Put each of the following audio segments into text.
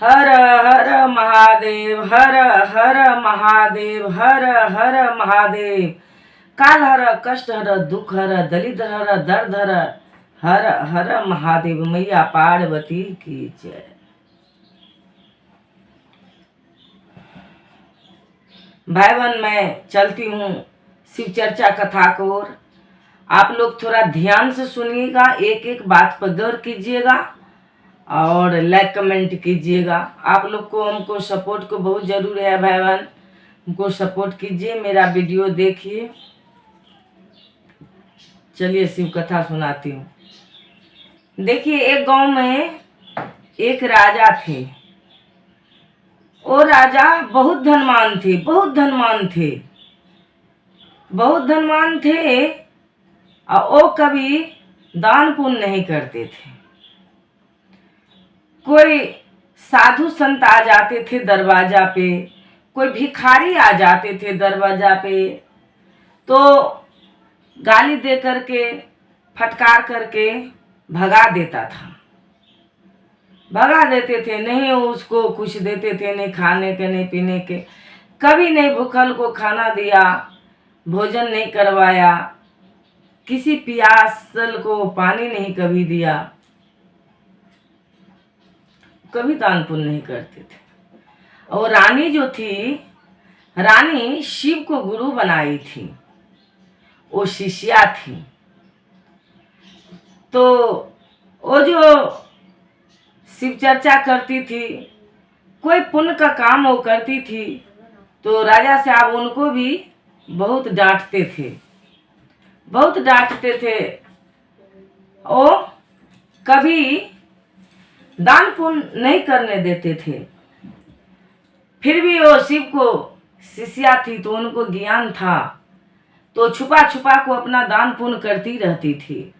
हर हर महादेव, हर हर महादेव, हर हर महादेव। काल हर, कष्ट हर, दुख हर, दलित हर, दर्द हर, हर हर महादेव। मैया पार्वती की जय। भाई बहन, मैं चलती हूँ शिव चर्चा कथा को ओर। आप लोग थोड़ा ध्यान से सुनिएगा, एक एक बात पर गौर कीजिएगा और लाइक कमेंट कीजिएगा। आप लोग को हमको सपोर्ट को बहुत ज़रूरी है भाई बहन, हमको सपोर्ट कीजिए, मेरा वीडियो देखिए। चलिए शिव कथा सुनाती हूँ। देखिए, एक गांव में एक राजा थे। वो राजा बहुत धनवान थे, बहुत धनवान थे, बहुत धनवान थे। और वो कभी दान पुण्य नहीं करते थे। कोई साधु संत आ जाते थे दरवाजा पे, कोई भिखारी आ जाते थे दरवाजा पे, तो गाली दे करके, फटकार करके भगा देता था, भगा देते थे। नहीं उसको कुछ देते थे, नहीं खाने के, नहीं पीने के। कभी नहीं भूखल को खाना दिया, भोजन नहीं करवाया, किसी प्यासल को पानी नहीं कभी दिया, कभी दान पुण्य नहीं करते थे। और रानी जो थी, रानी शिव को गुरु बनाई थी, वो शिष्या थी। तो वो जो शिव चर्चा करती थी, कोई पुण्य का काम वो करती थी, तो राजा साहब उनको भी बहुत डांटते थे, बहुत डांटते थे। वो कभी दान पुण्य नहीं करने देते थे। फिर भी वो शिव को शिष्या थी, तो उनको ज्ञान था, तो छुपा छुपा को अपना दान पुण्य करती रहती थी।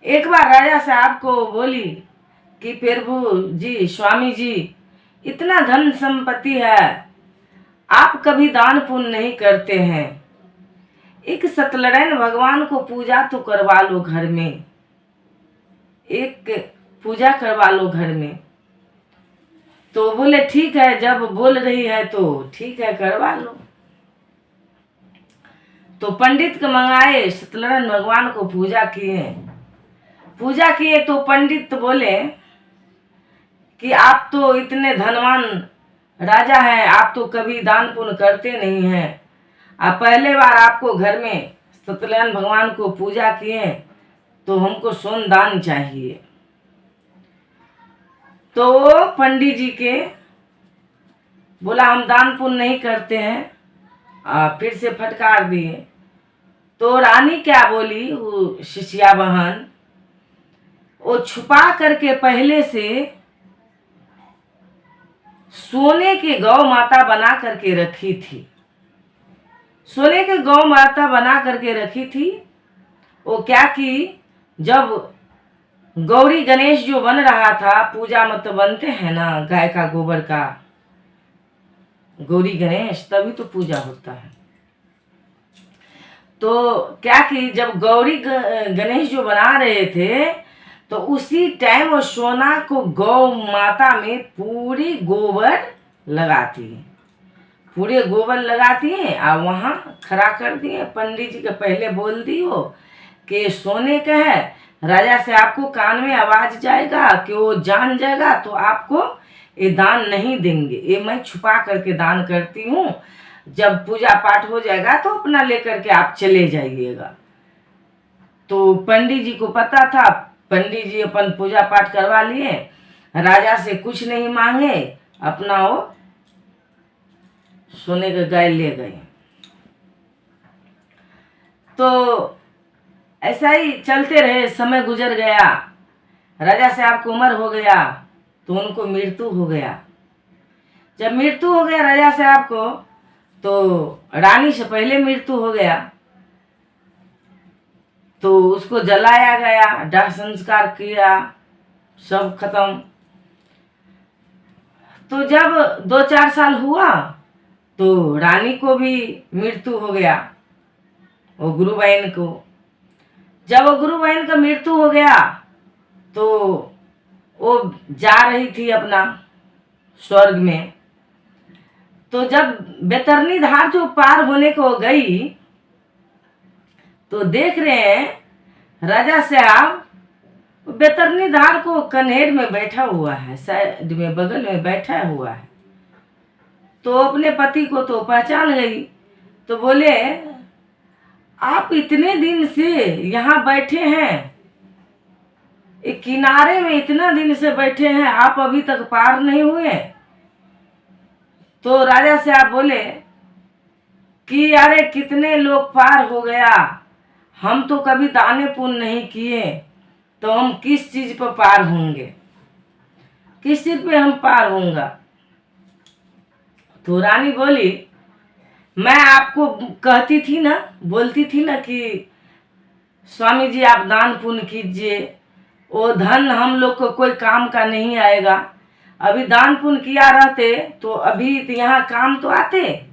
एक बार राजा साहब को बोली कि प्रभु जी, स्वामी जी, इतना धन संपत्ति है, आप कभी दान पुण्य नहीं करते हैं। एक सत्यनारायण भगवान को पूजा तो करवा लो घर में, एक पूजा करवा लो घर में। तो बोले ठीक है, जब बोल रही है तो ठीक है, करवा लो। तो पंडित को मंगाए, सत्यनारायण भगवान को पूजा किए। पूजा किए तो पंडित बोले कि आप तो इतने धनवान राजा हैं, आप तो कभी दान पुण्य करते नहीं हैं। आप पहले बार आपको घर में सत्यनारायण भगवान को पूजा किए, तो हमको सोन दान चाहिए। तो वो पंडित जी के बोला हम दान पुण्य नहीं करते हैं, फिर से फटकार दिए। तो रानी क्या बोली, वो शिष्या बहन, वो छुपा करके पहले से सोने के गौ माता बना करके रखी थी, सोने के गौ माता बना करके रखी थी। वो क्या की, जब गौरी गणेश जो बन रहा था, पूजा मत बनते हैं ना गाय का गोबर का, गौरी गणेश, तभी तो पूजा होता है। तो क्या कि जब गौरी गणेश जो बना रहे थे, तो उसी टाइम वो सोना को गौ माता में पूरी गोबर लगाती है, पूरे गोबर लगाती है और वहाँ खड़ा कर दिए। पंडित जी के पहले बोल दियो कि सोने का है, राजा से आपको कान में आवाज जाएगा कि वो जान जाएगा तो आपको ये दान नहीं देंगे, ये मैं छुपा करके दान करती हूँ। जब पूजा पाठ हो जाएगा तो अपना लेकर के आप चले जाइएगा। तो पंडित जी को पता था, पंडित जी अपन पूजा पाठ करवा लिए, राजा से कुछ नहीं मांगे, अपना वो सोने के गाय ले गए। तो ऐसा ही चलते रहे, समय गुजर गया, राजा साहब को उम्र हो गया, तो उनको मृत्यु हो गया। जब मृत्यु हो गया राजा साहब को, तो रानी से पहले मृत्यु हो गया, तो उसको जलाया गया, दाह संस्कार किया, सब खत्म। तो जब 2-4 साल हुआ, तो रानी को भी मृत्यु हो गया, वो गुरु बहन को। जब वो गुरु बहन का मृत्यु हो गया, तो वो जा रही थी अपना स्वर्ग में। तो जब बैतरणी धार जो पार होने को गई तो देख रहे हैं राजा साहब बैतरणी धार को कन्हेर में बैठा हुआ है, साइड में बगल में बैठा हुआ है। तो अपने पति को तो पहचान गई, तो बोले आप इतने दिन से यहाँ बैठे हैं, एक किनारे में इतना दिन से बैठे हैं, आप अभी तक पार नहीं हुए। तो राजा साहब बोले कि अरे कितने लोग पार हो गया, हम तो कभी दाने पुण्य नहीं किए, तो हम किस चीज पर पार होंगे, किस चीज पे हम पार होंगे। तो रानी बोली मैं आपको कहती थी ना, बोलती थी ना कि स्वामी जी आप दान पुण्य कीजिए, वो धन हम लोग को कोई काम का नहीं आएगा। अभी दान पुण्य किया रहते तो अभी यहाँ काम तो आते,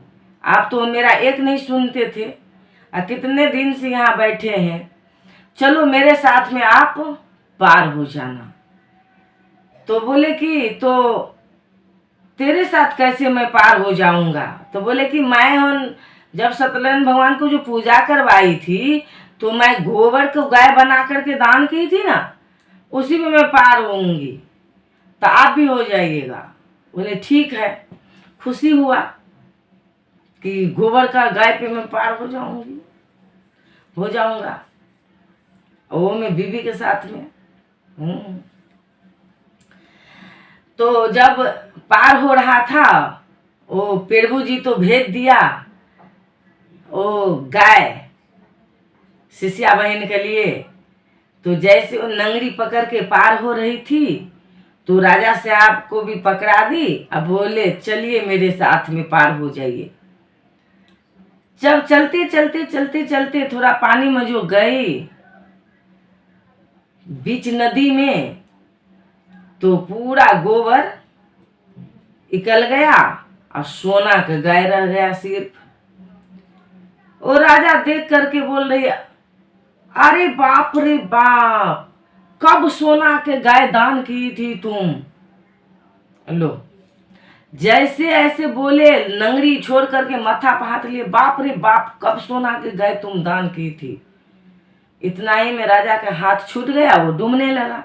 आप तो मेरा एक नहीं सुनते थे। कितने दिन से यहाँ बैठे हैं, चलो मेरे साथ में आप पार हो जाना। तो बोले कि तो तेरे साथ कैसे मैं पार हो जाऊंगा। तो बोले कि मैं जब सत्यनारायण भगवान को जो पूजा करवाई थी तो मैं गोबर को गाय बना करके दान की थी ना, उसी में मैं पार होंगी, तो आप भी हो जाइएगा। बोले ठीक है। खुशी हुआ कि गोबर का गाय पे मैं पार हो जाऊंगी, हो जाऊंगा, वो मैं बीबी के साथ में। तो जब पार हो रहा था, वो प्रभु जी तो भेज दिया वो गाय शिष्या बहन के लिए। तो जैसे वो नंगरी पकड़ के पार हो रही थी तो राजा साहब को भी पकड़ा दी, अब बोले चलिए मेरे साथ में पार हो जाइए। जब चलते चलते चलते चलते थोड़ा पानी में जो गए बीच नदी में, तो पूरा गोबर निकल गया और सोना का गाय रह गया सिर्फ। और राजा देख करके बोल रही अरे बाप रे बाप, कब सोना के गाय दान की थी तुम। लो जैसे ऐसे बोले नंगरी छोड़ करके माथा पे हाथ लिए, बाप रे बाप कब सोना के गाय तुम दान की थी। इतना ही में राजा का हाथ छूट गया, वो डूबने लगा।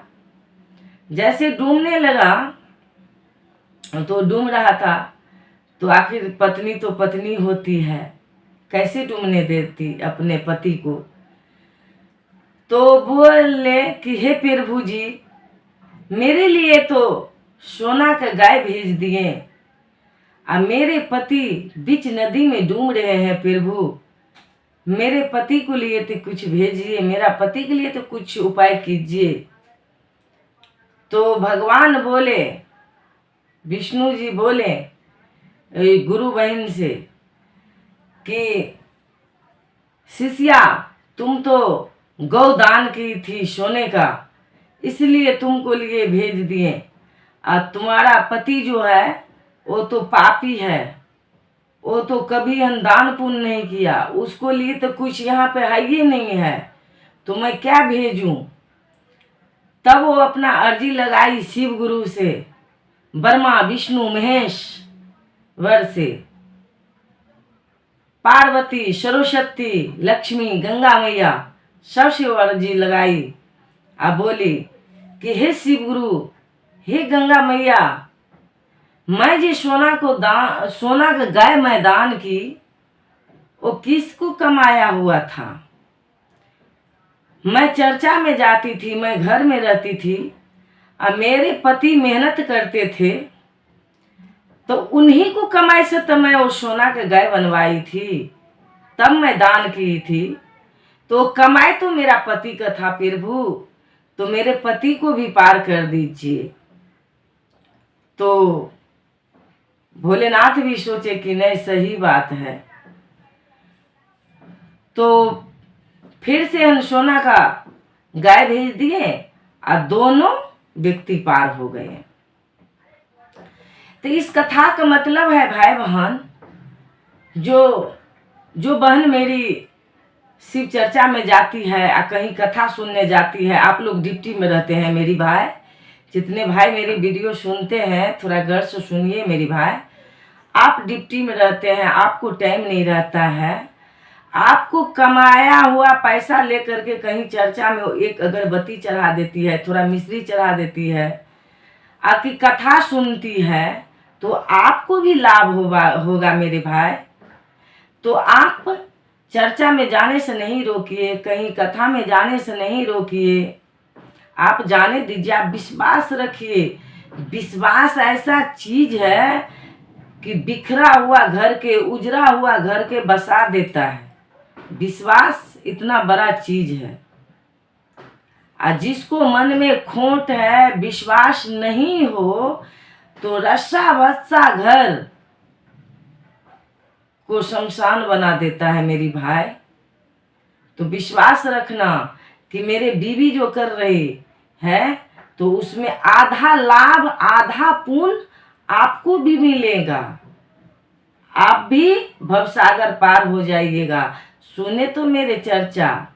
जैसे डूबने लगा तो डूब रहा था, तो आखिर पत्नी तो पत्नी होती है, कैसे डूबने देती अपने पति को। तो बोले कि हे प्रभु जी मेरे लिए तो सोना का गाय भेज दिए, और मेरे पति बीच नदी में डूब रहे हैं, प्रभु मेरे पति को लिए तो कुछ भेजिए, मेरा पति के लिए तो कुछ उपाय कीजिए। तो भगवान बोले, विष्णु जी बोले गुरु बहन से कि शिष्या तुम तो गौ दान की थी सोने का, इसलिए तुमको लिए भेज दिए, और तुम्हारा पति जो है वो तो पापी है, वो तो कभी दान पुण्य नहीं किया, उसको लिए तो कुछ यहाँ पे है ही नहीं है, तो मैं क्या भेजूं। तब वो अपना अर्जी लगाई शिव गुरु से, ब्रह्मा विष्णु महेश वर से, पार्वती सरस्वती लक्ष्मी गंगा मैया सबसे अर्जी लगाई। अब बोली कि हे शिव गुरु, हे गंगा मैया, मैं जो सोना का गाय मैं दान की, वो किसको कमाया हुआ था। मैं चर्चा में जाती थी, मैं घर में रहती थी, और मेरे पति मेहनत करते थे, तो उन्हीं को कमाई से तो मैं वो सोना का गाय बनवाई थी, तब मैं दान की थी। तो कमाई तो मेरा पति का था प्रभु, तो मेरे पति को भी पार कर दीजिए। तो भोलेनाथ भी सोचे कि नहीं सही बात है। तो फिर से हम सोना का गाय भेज दिए और दोनों व्यक्ति पार हो गए। तो इस कथा का मतलब है भाई बहन, जो बहन मेरी शिव चर्चा में जाती है या कहीं कथा सुनने जाती है, आप लोग डिप्टी में रहते हैं मेरी भाई, जितने भाई मेरी वीडियो सुनते हैं थोड़ा गौर से सुनिए मेरी भाई। आप डिप्टी में रहते हैं, आपको टाइम नहीं रहता है, आपको कमाया हुआ पैसा लेकर के कहीं चर्चा में एक अगरबत्ती चढ़ा देती है, थोड़ा मिश्री चढ़ा देती है, आपकी कथा सुनती है, तो आपको भी लाभ होगा मेरे भाई। तो आप चर्चा में जाने से नहीं रोकिए, कहीं कथा में जाने से नहीं रोकिए, आप जाने दीजिए, आप विश्वास रखिए। विश्वास ऐसा चीज है कि बिखरा हुआ घर के, उजरा हुआ घर के बसा देता है। विश्वास इतना बड़ा चीज है। और जिसको मन में खोट है, विश्वास नहीं हो, तो रस्सा भस्सा घर को शमशान बना देता है मेरी भाई। तो विश्वास रखना कि मेरे बीवी जो कर रही है तो उसमें आधा लाभ आधा पुण्य आपको भी मिलेगा, आप भी भवसागर पार हो जाइएगा। सुने तो मेरे चर्चा।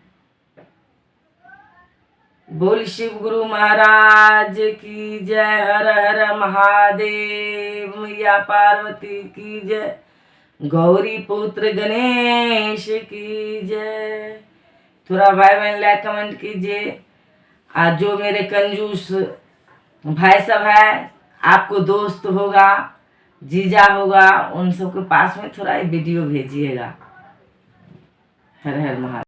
बोल शिव गुरु महाराज की जय। हर हर महादेव। मैया पार्वती की जय। गौरी पुत्र गणेश की जय। थोड़ा भाई बहन लाइक कमेंट कीजिए। आज जो मेरे कंजूस भाई सब है, आपको दोस्त होगा, जीजा होगा, उन सबके पास में थोड़ा वीडियो भेजिएगा। हर हर महादेव।